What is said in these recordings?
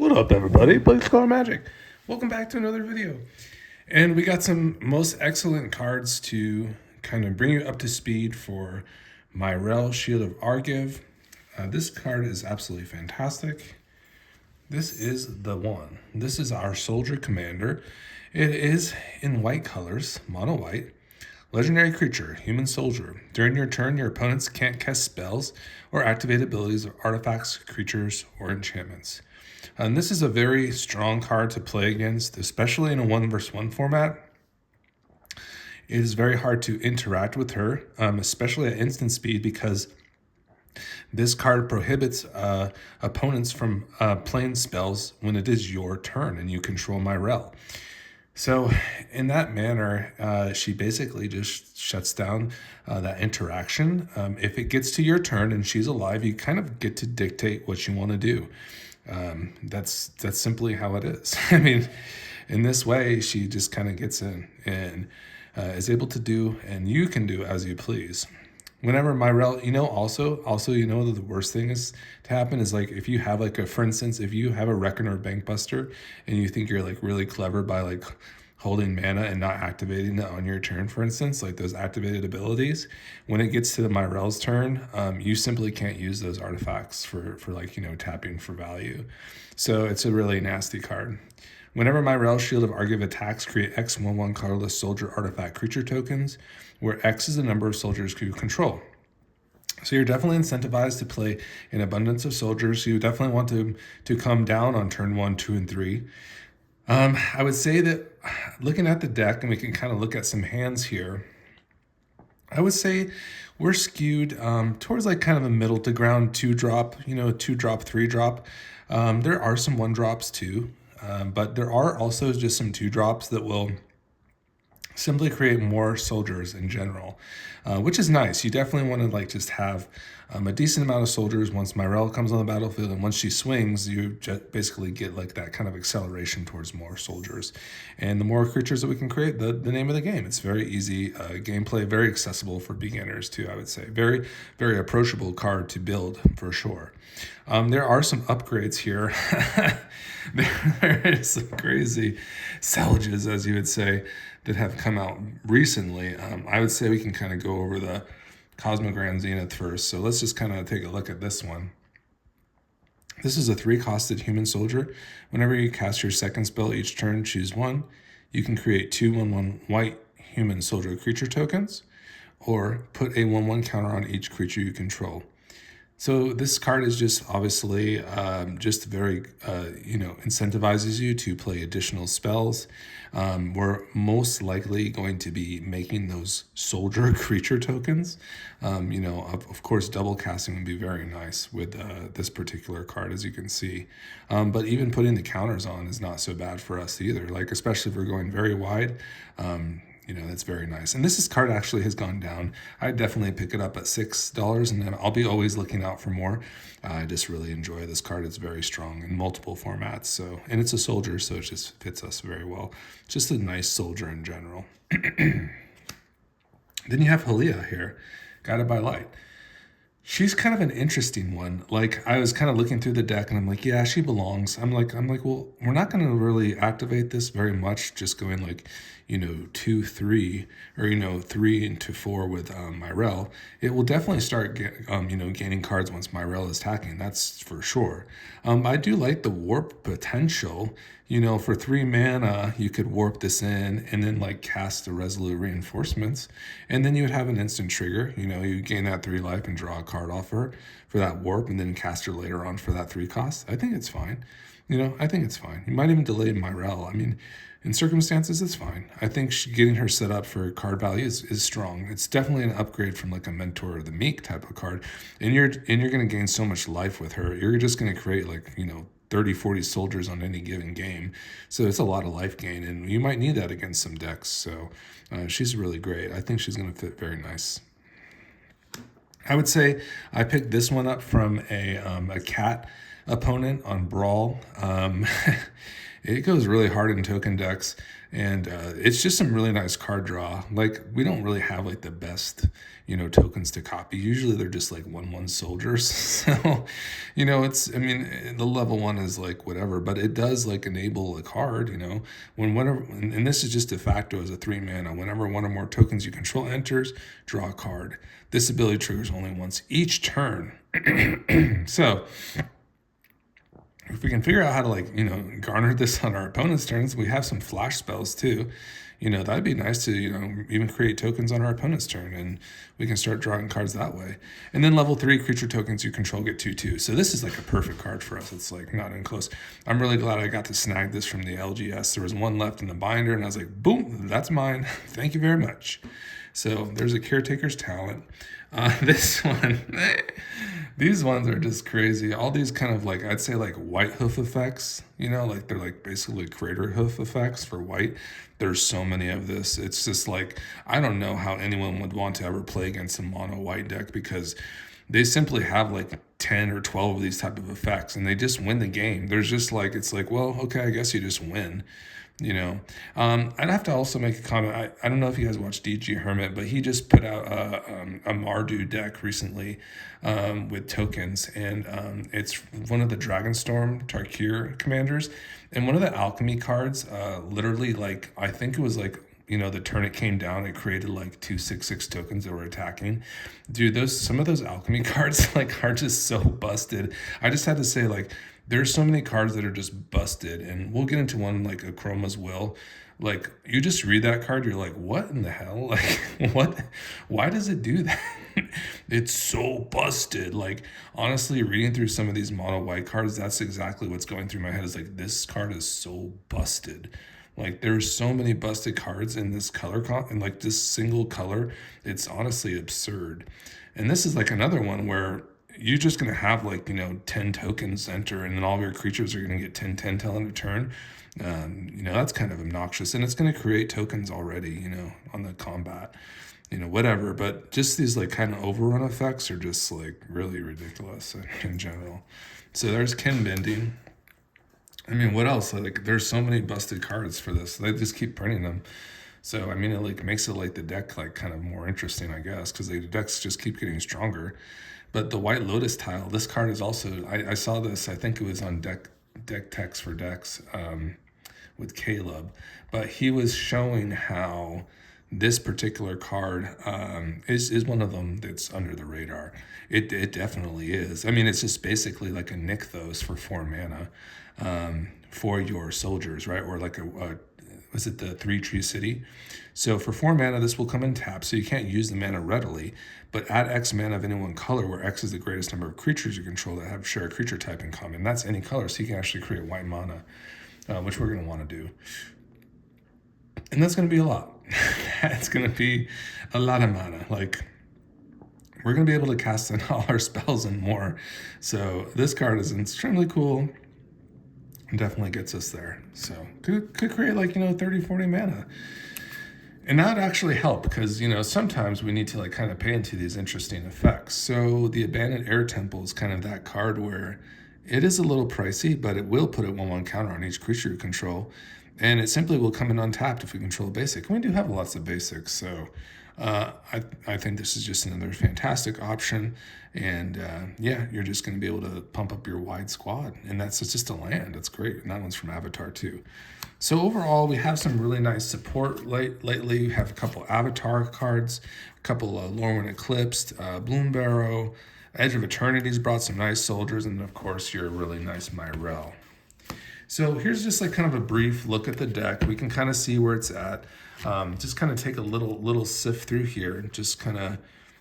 What up, everybody? Play Scar Magic. Welcome back to another video. And we got some most excellent cards to kind of bring you up to speed for Myrell, Shield of Argive. This card is absolutely fantastic. This is the one. This is our Soldier Commander. It is in white colors, mono white. Legendary creature, human soldier. During your turn, your opponents can't cast spells or activate abilities of artifacts, creatures, or enchantments. And this is a very strong card to play against, especially in a 1-versus-1 format. It is very hard to interact with her, especially at instant speed, because this card prohibits opponents from playing spells when it is your turn and you control Myrell. So in that manner, she basically just shuts down that interaction. If it gets to your turn and she's alive, you kind of get to dictate what you want to do. That's simply how it is. I mean, in this way, she just kind of gets in and is able to do, and you can do as you please. Whenever Myrell, also, the worst thing is to happen is, like, if you have for instance, if you have a Reckoner or Bankbuster and you think you're like really clever by like holding mana and not activating it on your turn, for instance, like those activated abilities, when it gets to the Myrell's turn, you simply can't use those artifacts for tapping for value. So it's a really nasty card. Whenever Myrell, Shield of Argive attacks, create X 1/1 colorless soldier artifact creature tokens, where X is the number of soldiers you control. So you're definitely incentivized to play an abundance of soldiers. You definitely want to come down on turn 1, 2, and 3. I would say that looking at the deck, and we can kind of look at some hands here, I would say we're skewed towards like kind of a middle to ground 2-drop, 2-drop, 3-drop. There are some 1-drops too, but there are also just some 2-drops that will simply create more soldiers in general, which is nice. You definitely want to just have a decent amount of soldiers once Myrell comes on the battlefield, and once she swings, you just basically get like that kind of acceleration towards more soldiers. And the more creatures that we can create, the name of the game. It's very easy gameplay, very accessible for beginners too, I would say. Very, very approachable card to build for sure. There are some upgrades here. There is some crazy salvages, as you would say, that have come out recently. I would say we can kind of go over the Cosmogran Zenith first. So let's just kind of take a look at this one. This is a 3-costed human soldier. Whenever you cast your second spell each turn, choose one. You can create 2 1/1 white human soldier creature tokens, or put a 1/1 counter on each creature you control. So this card is just obviously just very, incentivizes you to play additional spells. We're most likely going to be making those soldier creature tokens. Of course, double casting would be very nice with this particular card, as you can see. But even putting the counters on is not so bad for us either. Like, especially if we're going very wide. That's very nice. And this card actually has gone down. I'd definitely pick it up at $6, and then I'll be always looking out for more. I just really enjoy this card. It's very strong in multiple formats. And it's a soldier, so it just fits us very well. Just a nice soldier in general. Then you have Halia here, Guided by Light. She's kind of an interesting one. Like, I was kind of looking through the deck and I'm like, yeah, she belongs. I'm like, well, we're not going to really activate this very much, just going 2, 3, or 3 into 4 with Myrell. It will definitely start gaining cards once Myrell is attacking. That's for sure. I do like the warp potential. For 3 mana, you could warp this in and then cast the Resolute Reinforcements, and then you would have an instant trigger. You gain that 3 life and draw a card off her for that warp, and then cast her later on for that 3 cost. I think it's fine. I think it's fine. You might even delay Myrell. I mean, in circumstances, it's fine. I think getting her set up for card value is strong. It's definitely an upgrade from a Mentor or the Meek type of card, and you're going to gain so much life with her. You're just going to create 30, 40 soldiers on any given game. So it's a lot of life gain, and you might need that against some decks. So she's really great. I think she's going to fit very nice. I would say I picked this one up from a cat opponent on Brawl. It goes really hard in token decks, and it's just some really nice card draw. Like, we don't really have like the best, tokens to copy. Usually they're just like 1/1 soldiers. So, I mean, the level 1 is like whatever, but it does like enable a card, whenever, and this is just de facto as a 3-mana. Whenever one or more tokens you control enters, draw a card. This ability triggers only once each turn. So, if we can figure out how to garner this on our opponent's turns, we have some flash spells too. That'd be nice to, even create tokens on our opponent's turn, and we can start drawing cards that way. And then level 3 creature tokens you control get 2/2. So this is like a perfect card for us. It's like not even close. I'm really glad I got to snag this from the LGS. There was one left in the binder, and I was like, boom, that's mine. Thank you very much. So there's a Caretaker's Talent. This one, these ones are just crazy. All these kind of like, I'd say like white hoof effects, like they're like basically crater hoof effects for white. There's so many of this. It's just like, I don't know how anyone would want to ever play against a mono white deck, because they simply have like 10 or 12 of these type of effects, and they just win the game. There's just like, it's like, well, okay, I guess you just win. I'd have to also make a comment. I don't know if you guys watch DG Hermit, but he just put out a Mardu deck recently with tokens, and it's one of the Dragonstorm Tarkir commanders, and one of the alchemy cards, literally, like, I think it was like, the turn it came down, it created like 2/6/6 tokens that were attacking. Dude, some of those alchemy cards like are just so busted. I just had to say, like, there's so many cards that are just busted, and we'll get into one like Chroma's Will. Like, you just read that card, you're like, what in the hell? Like, what? Why does it do that? It's so busted. Like, honestly, reading through some of these mono white cards, that's exactly what's going through my head. Is like, this card is so busted. Like, there's so many busted cards in this color in like this single color. It's honestly absurd. And this is like another one where you're just going to have like, 10 tokens enter, and then all of your creatures are going to get 10/10 till end of turn. That's kind of obnoxious, and it's going to create tokens already, on the combat, whatever. But just these like kind of overrun effects are just like really ridiculous in general. So there's Kin Bending. I mean, what else? Like, there's so many busted cards for this. They just keep printing them. So, I mean, it like makes it like the deck like kind of more interesting, I guess, because the decks just keep getting stronger. But the White Lotus tile, this card is also, I saw this, I think it was on deck text for decks with Caleb, but he was showing how this particular card is one of them that's under the radar. It definitely is. I mean, it's just basically like a Nykthos for 4 mana for your soldiers, right? Or like was it the 3-tree city? So for 4 mana, this will come in tap, so you can't use the mana readily, but add X mana of any one color, where X is the greatest number of creatures you control that share a creature type in common. That's any color, so you can actually create white mana, which we're going to want to do. And that's going to be a lot. It's going to be a lot of mana. Like, we're going to be able to cast in all our spells and more. So this card is extremely cool. Definitely gets us there. So could create like 30-40 mana, and that would actually help, because sometimes we need to like kind of pay into these interesting effects. So the Abandoned Air Temple is kind of that card where it is a little pricey, but it will put a 1/1 counter on each creature you control, and it simply will come in untapped if we control a basic. And we do have lots of basics, so I think this is just another fantastic option. And you're just going to be able to pump up your wide squad, and it's just a land. That's great. And that one's from Avatar too. So overall, we have some really nice support lately. We have a couple Avatar cards, a couple Lorwyn Eclipsed, Bloom Barrow, Edge of Eternity's brought some nice soldiers, and of course your really nice Myrell. So here's just like kind of a brief look at the deck. We can kind of see where it's at. Just kind of take a little sift through here and just kind of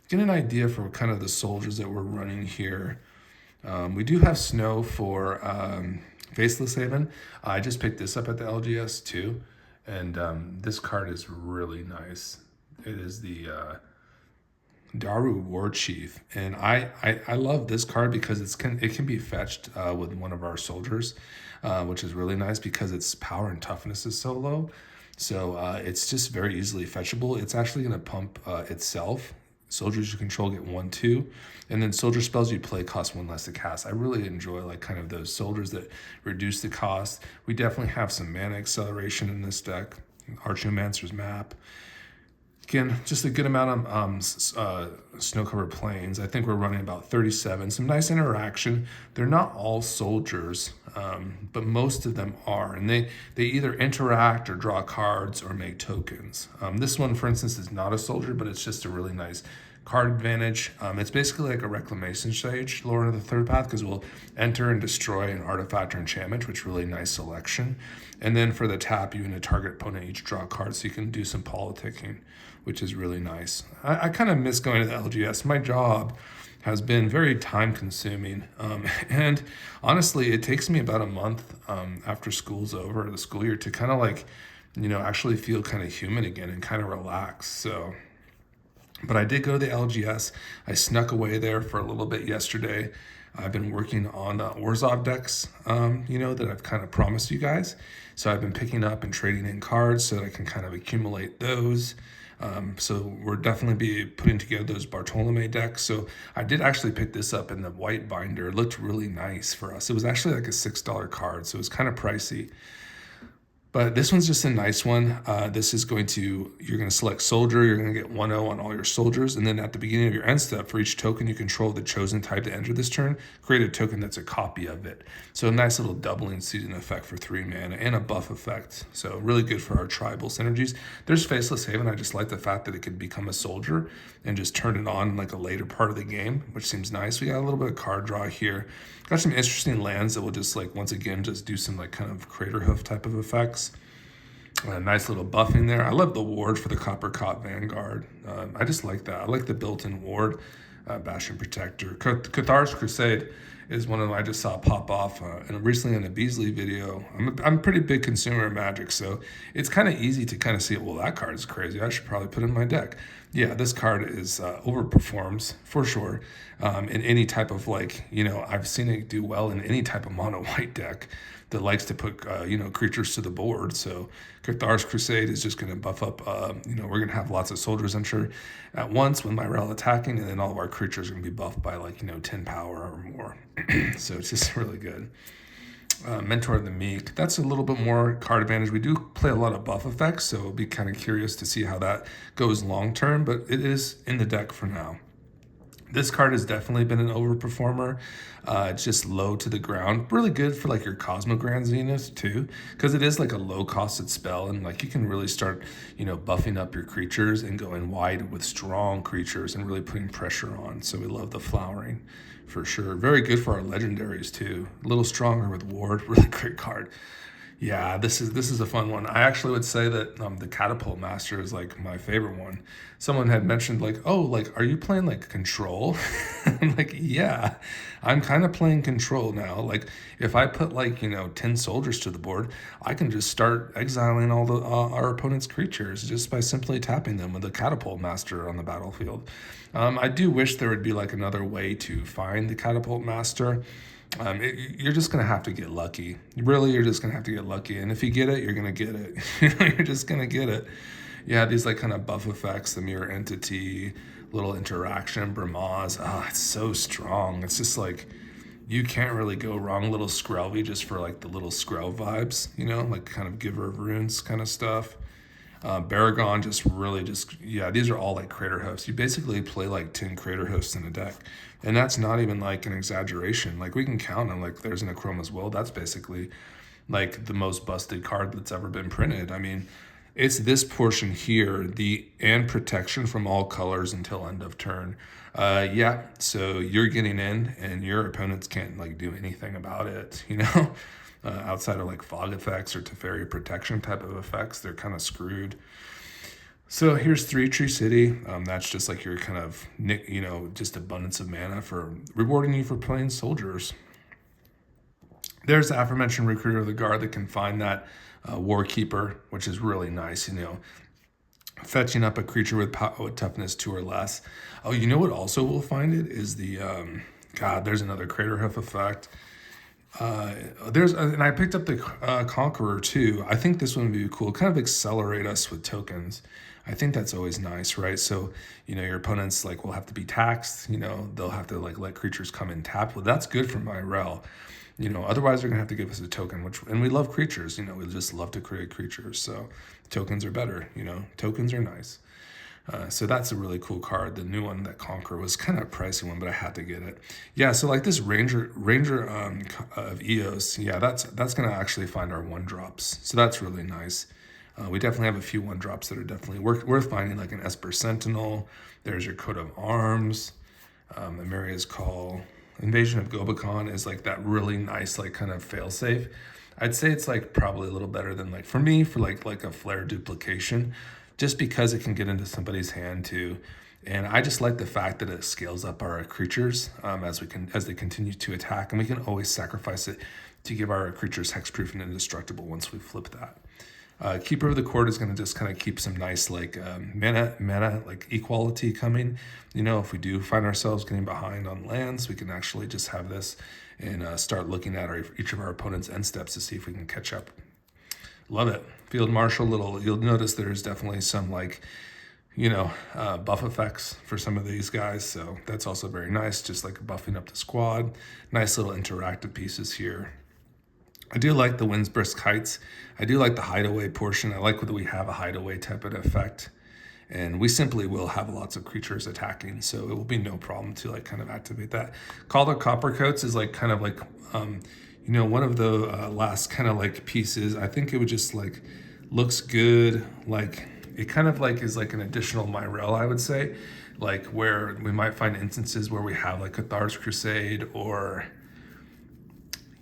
get an idea for kind of the soldiers that we're running here. We do have Snow for Faceless Haven. I just picked this up at the LGS too, and this card is really nice. It is the Daru War Chief, and I love this card because it can be fetched with one of our soldiers, which is really nice because its power and toughness is so low. So it's just very easily fetchable. It's actually going to pump itself soldiers you control get 1/2, and then soldier spells you play cost 1 less to cast. I really enjoy like kind of those soldiers that reduce the cost. We definitely have some mana acceleration in this deck. Archiomancer's Map. Again, just a good amount of snow-covered plains. I think we're running about 37. Some nice interaction. They're not all soldiers, but most of them are. And they either interact or draw cards or make tokens. This one, for instance, is not a soldier, but it's just a really nice card advantage. It's basically like a Reclamation Sage, Lord of the Third Path, because we'll enter and destroy an artifact or enchantment, which is really nice selection. And then for the tap, you and a target opponent each draw cards, so you can do some politicking, which is really nice. I kind of miss going to the LGS. My job has been very time consuming. And honestly, it takes me about a month after school's over, the school year, to kind of like, actually feel kind of human again and kind of relax. So, but I did go to the LGS. I snuck away there for a little bit yesterday. I've been working on Orzhov decks, that I've kind of promised you guys. So I've been picking up and trading in cards so that I can kind of accumulate those. So we're definitely be putting together those Bartolomé decks. So I did actually pick this up in the white binder. It looked really nice for us. It was actually like a $6 card, so it was kind of pricey. But this one's just a nice one. This is you're going to select soldier. You're going to get 1/0 on all your soldiers. And then at the beginning of your end step, for each token you control the chosen type to enter this turn, create a token that's a copy of it. So a nice little doubling season effect for 3 mana and a buff effect. So really good for our tribal synergies. There's Faceless Haven. I just like the fact that it could become a soldier and just turn it on like a later part of the game, which seems nice. We got a little bit of card draw here. Got some interesting lands that will just like, once again, just do some like kind of Crater Hoof type of effects. A nice little buffing there. I love the ward for the Copper Cop Vanguard. I just like that. I like the built-in ward. Bastion Protector. Cathar's Crusade is one of them I just saw pop off and recently in a Beasley video. I'm a pretty big consumer of Magic, so it's kind of easy to kind of see, well, that card is crazy. I should probably put it in my deck. Yeah, this card is overperforms for sure in any type of I've seen it do well in any type of mono white deck that likes to put creatures to the board. So Cathar's Crusade is just going to buff up. We're going to have lots of soldiers enter at once when Myrell attacking, and then all of our creatures are going to be buffed by 10 power or more. So it's just really good. Mentor of the Meek. That's a little bit more card advantage. We do play a lot of buff effects, so I'll be kind of curious to see how that goes long term, but it is in the deck for now. This card has definitely been an overperformer. It's just low to the ground. Really good for your Cosmogrand Zenith too, because it is like a low costed spell, and you can really start, buffing up your creatures and going wide with strong creatures and really putting pressure on. So we love the flowering for sure. Very good for our legendaries too. A little stronger with Ward. Really great card. Yeah, this is a fun one. I actually would say that the Catapult Master is my favorite one. Someone had mentioned are you playing Control? I'm yeah, I'm kind of playing Control now. If I put 10 soldiers to the board, I can just start exiling all the our opponent's creatures just by simply tapping them with the Catapult Master on the battlefield. I do wish there would be another way to find the Catapult Master. You're just going to have to get lucky. Really, you're just going to have to get lucky. And if you get it, you're going to get it. You're just going to get it. Yeah, these kind of buff effects, the Mirror Entity, little interaction, Bramaz. It's so strong. It's just you can't really go wrong. Little Skrelvy just for the little Skrell vibes, kind of Giver of Runes kind of stuff. Baragon these are all Crater Hoofs. You basically play 10 Crater Hoofs in a deck. And that's not even an exaggeration. We can count on there's an Achroma's Will. That's basically the most busted card that's ever been printed. I mean, it's this portion here, and protection from all colors until end of turn. So you're getting in and your opponents can't do anything about it, outside of Fog effects or Teferi protection type of effects. They're kind of screwed. So here's 3 Tree City. That's just your kind of, just abundance of mana for rewarding you for playing soldiers. There's the aforementioned Recruiter of the Guard that can find that Warkeeper, which is really nice, fetching up a creature with toughness 2 or less. Oh, what also will find it is the, there's another Crater Hoof effect. And I picked up the Conqueror too. I think this one would be cool. Kind of accelerate us with tokens. I think that's always nice, right? So, your opponents like will have to be taxed. They'll have to like let creatures come in tapped. Well, that's good for Myrell. Otherwise they're gonna have to give us a token, and we love creatures. We just love to create creatures. So tokens are better. Tokens are nice. So that's a really cool card. The new one, that Conquer, was kind of a pricey one, but I had to get it. Yeah, so like this Ranger of Eos, yeah, that's gonna actually find our 1-drops. So that's really nice. We definitely have a few 1-drops that are definitely worth finding, like an Esper Sentinel. There's your Coat of Arms, Amaria's Call. Invasion of Gobakon is like that really nice, like kind of failsafe. I'd say it's like probably a little better than like for me for like a Flare duplication, just because it can get into somebody's hand too. And I just like the fact that it scales up our creatures as they continue to attack, and we can always sacrifice it to give our creatures hexproof and indestructible once we flip that. Keeper of the Court is going to just kind of keep some nice like mana like equality coming. If we do find ourselves getting behind on lands, we can actually just have this and start looking at each of our opponent's end steps to see if we can catch up. Love it. Field Marshal, you'll notice there's definitely some like, buff effects for some of these guys. So that's also very nice, just like buffing up the squad. Nice little interactive pieces here. I do like the Wind's Brisk Heights. I do like the hideaway portion. I like that we have a hideaway type of effect. And we simply will have lots of creatures attacking, so it will be no problem to like kind of activate that. Call the Copper Coats is like kind of like, one of the last kind of like pieces. I think it would just like looks good. Like it kind of like is like an additional Myrell, I would say, like where we might find instances where we have like a Thar's Crusade or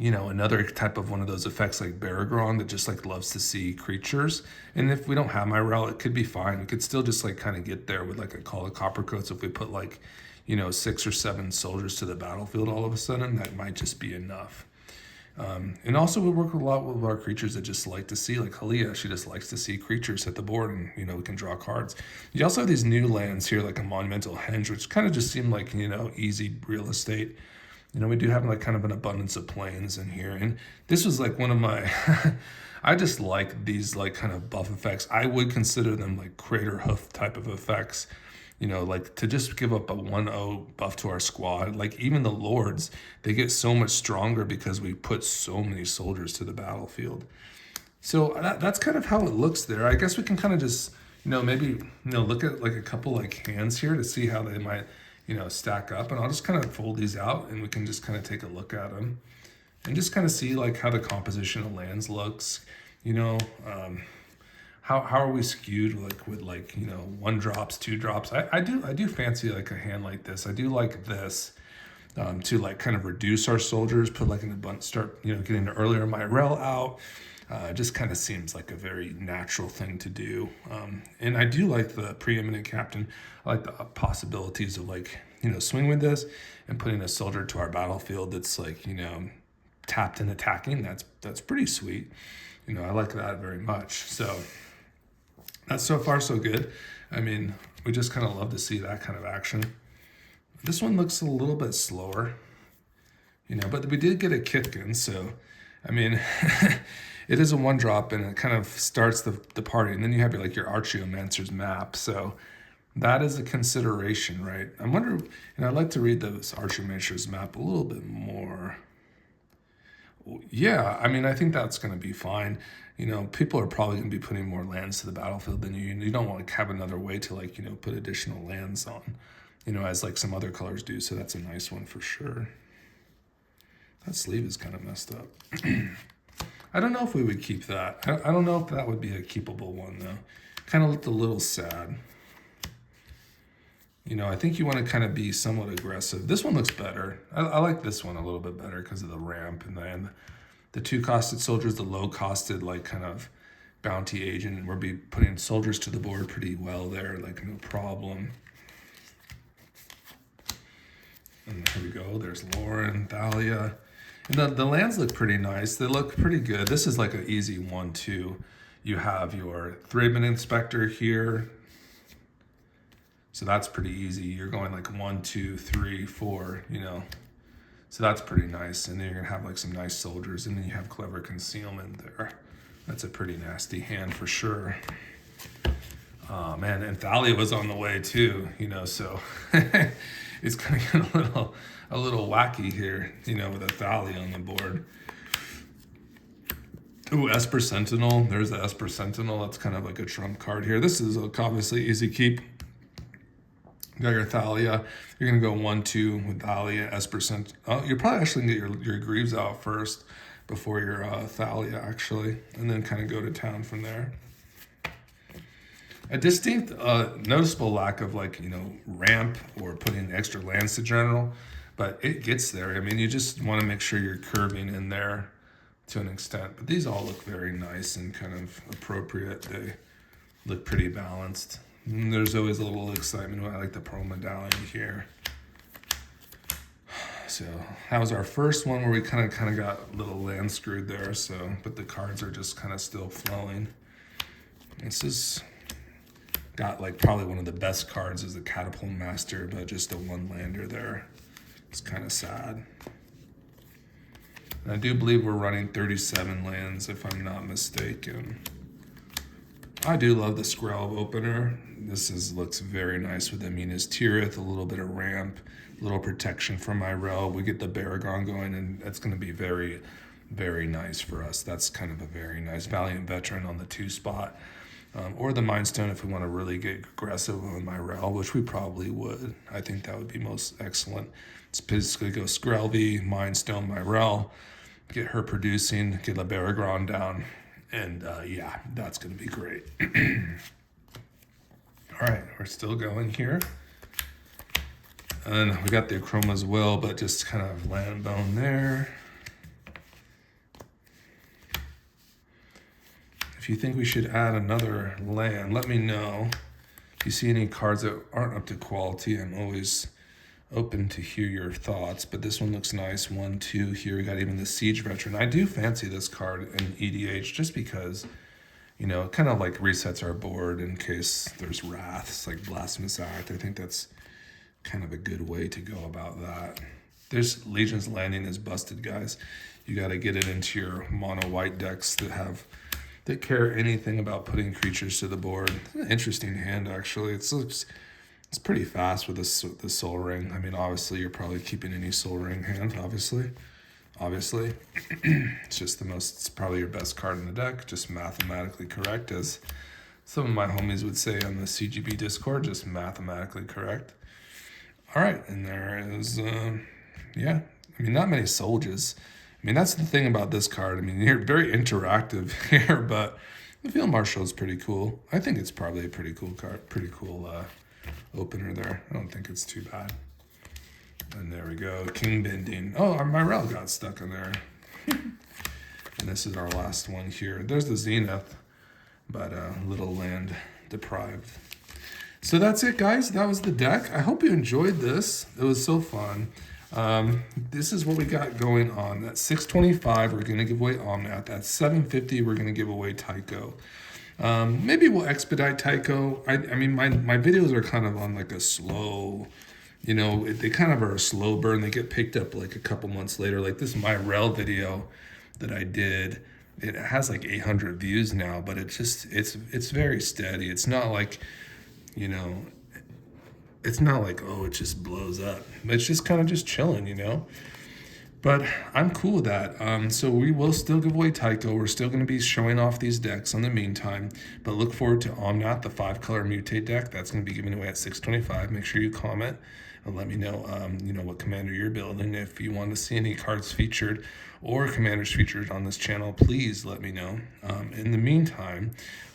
another type of one of those effects like Baragron that just like loves to see creatures. And if we don't have Myrell, it could be fine. We could still just like kind of get there with like a Call of Copper Coats. If we put like, 6 or 7 soldiers to the battlefield all of a sudden, that might just be enough. And also we work a lot with our creatures that just like to see, like Halia, she just likes to see creatures hit the board and, we can draw cards. You also have these new lands here, like a Monumental Henge, which kind of just seem like, easy real estate. We do have like kind of an abundance of planes in here. And this was like one of my, I just like these like kind of buff effects. I would consider them like Crater Hoof type of effects, like to just give up a 1/0 buff to our squad. Like even the Lords, they get so much stronger because we put so many soldiers to the battlefield. So that's kind of how it looks there. I guess we can kind of just, maybe, look at like a couple like hands here to see how they might, stack up. And I'll just kind of fold these out and we can just kind of take a look at them and just kind of see like how the composition of lands looks, how are we skewed like with like, 1-drops, 2-drops. I do fancy like a hand like this. I do like this to like kind of reduce our soldiers, put like an abundance, start, getting the earlier Myrell out. Just kind of seems like a very natural thing to do. And I do like the Preeminent Captain. I like the possibilities of like, swing with this and putting a soldier to our battlefield that's like, tapped and attacking. That's pretty sweet. I like that very much. So that's so far so good. I mean, we just kind of love to see that kind of action. This one looks a little bit slower, but we did get a Kithkin, so I mean, it is a 1-drop and it kind of starts the party, and then you have your Archaeomancer's map. So that is a consideration, right? I wonder, and I'd like to read this Archaeomancer's map a little bit more. Yeah, I mean, I think that's going to be fine. People are probably going to be putting more lands to the battlefield than you. You don't want to have another way to like, put additional lands on, as like some other colors do. So that's a nice one for sure. That sleeve is kind of messed up. I don't know if we would keep that. I don't know if that would be a keepable one though. Kind of looked a little sad. I think you want to kind of be somewhat aggressive. This one looks better. I like this one a little bit better because of the ramp and then the 2-costed soldiers, the low-costed like kind of bounty agent. We'll be putting soldiers to the board pretty well there, like no problem. And here we go. There's Lauren, Thalia. And the lands look pretty nice. They look pretty good. This is like an easy one too. You have your Thraben Inspector here. So that's pretty easy. You're going like 1, 2, 3, 4, So that's pretty nice. And then you're going to have like some nice soldiers, and then you have clever concealment there. That's a pretty nasty hand for sure. Oh man, and Halia was on the way too, so it's going to get a little wacky here, with a Halia on the board. Ooh, Esper Sentinel. There's the Esper Sentinel. That's kind of like a trump card here. This is obviously easy keep. You got your Halia. You're going to go 1-2 with Halia, Esper Sentinel. Oh, you're probably actually going to get your Greaves out first before your Halia, actually, and then kind of go to town from there. A distinct, noticeable lack of ramp or putting extra lands to general, but it gets there. I mean, you just want to make sure you're curving in there to an extent. But these all look very nice and kind of appropriate. They look pretty balanced. And there's always a little excitement. I like the Pearl Medallion here. So that was our first one where we kind of got a little land screwed there. So, but the cards are just kind of still flowing. This is got probably one of the best cards is the Catapult Master, but just a one lander there. It's kind of sad. And I do believe we're running 37 lands, if I'm not mistaken. I do love the Skrelv opener. This looks very nice with the Minas Tirith, a little bit of ramp, a little protection from Myrell. We get the Baragon going, and that's going to be very, very nice for us. That's kind of a very nice Valiant Veteran on the 2 spot. Or the Mind Stone if we want to really get aggressive on Myrell, which we probably would. I think that would be most excellent. It's basically go Skrelv, Mind Stone, Myrell, get her producing, get the Baragron down, and yeah, that's going to be great. All right, we're still going here. And we got the Achroma as well, but just kind of land bone there. If you think we should add another land, let me know. If you see any cards that aren't up to quality, I'm always open to hear your thoughts. But this one looks nice. 1-2 here. We got even the Siege Veteran. I do fancy this card in EDH just because, it kind of resets our board in case there's wraths, like Blasphemous Act. I think that's kind of a good way to go about that. There's Legion's Landing is busted, guys. You got to get it into your mono white decks that care anything about putting creatures to the board. An interesting hand, actually. It's pretty fast with the Soul Ring. I mean, obviously, you're probably keeping any Soul Ring hand, obviously. It's probably your best card in the deck, just mathematically correct, as some of my homies would say on the CGB Discord, just mathematically correct. All right, and there is, yeah, I mean, not many soldiers. I mean, that's the thing about this card. I mean, you're very interactive here, but the Field Marshal is pretty cool. I think it's probably a pretty cool card, pretty cool opener there. I don't think it's too bad. And there we go, King Bending. Oh, our Myrell got stuck in there. And this is our last one here. There's the Zenith, but little land deprived. So that's it, guys. That was the deck. I hope you enjoyed this. It was so fun. This is what we got going on. At 625, we're going to give away Omnath. At 750, we're going to give away Tycho. Maybe we'll expedite Tycho. I mean, my videos are kind of on a slow, they kind of are a slow burn. They get picked up a couple months later. Like this Myrell video that I did, it has 800 views now, but it's very steady. It's not it's not oh, it just blows up. It's just kind of just chilling, But I'm cool with that. So we will still give away Tycho. We're still going to be showing off these decks in the meantime. But look forward to Omnath, the 5-color Mutate deck. That's going to be given away at 625. Make sure you comment and let me know, what commander you're building. If you want to see any cards featured or commanders featured on this channel, please let me know. In the meantime,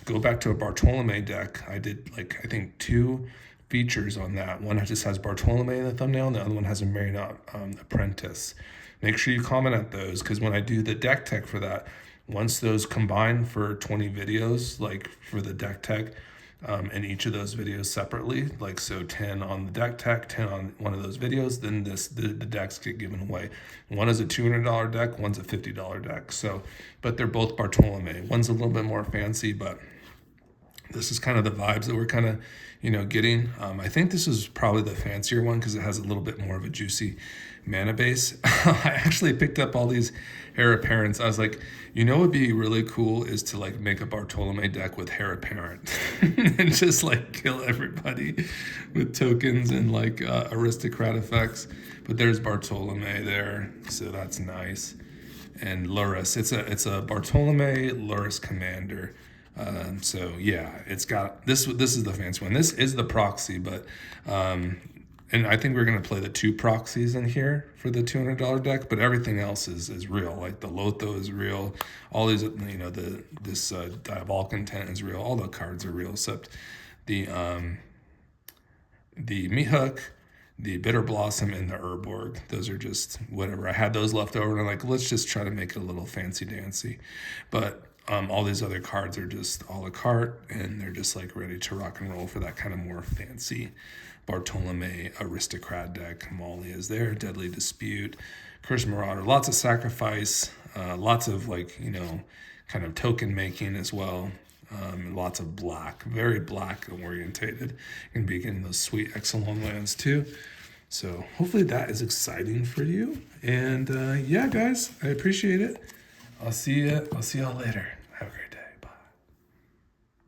go back to a Bartolomé deck. I did I think 2 features on that. One just has Bartolomé in the thumbnail, and the other one has a Marriott Apprentice. Make sure you comment on those, because when I do the deck tech for that, once those combine for 20 videos, for the deck tech, and each of those videos separately, so 10 on the deck tech, 10 on one of those videos, then the decks get given away. One is a $200 deck, one's a $50 deck. So, but they're both Bartolomé. One's a little bit more fancy, but This is kind of the vibes that we're kind of, getting. I think this is probably the fancier one because it has a little bit more of a juicy mana base. I actually picked up all these heir apparents. I was like, what would be really cool is to like make a Bartolomé deck with heir apparent and just like kill everybody with tokens and like aristocrat effects. But there's Bartolomé there, so that's nice. And Luris, it's a Bartolomé Luris commander. So yeah, it's got this is the fancy one. This is the proxy, but and I think we're gonna play the 2 proxies in here for the $200 deck, but everything else is real. Like the Lotho is real. All these, this Diabolic Intent is real. All the cards are real except the Mihuk, the Bitter Blossom, and the Urborg. Those are just whatever. I had those left over, and I'm like, let's just try to make it a little fancy dancy. But all these other cards are just a la carte, and they're just like ready to rock and roll for that kind of more fancy Bartolomé aristocrat deck. Molly is there, Deadly Dispute, Curse Marauder, lots of sacrifice, lots of like, kind of token making as well. Lots of black, very black orientated. You're gonna be getting those sweet Exelon lands too. So hopefully that is exciting for you. And yeah, guys, I appreciate it. I'll see y'all later.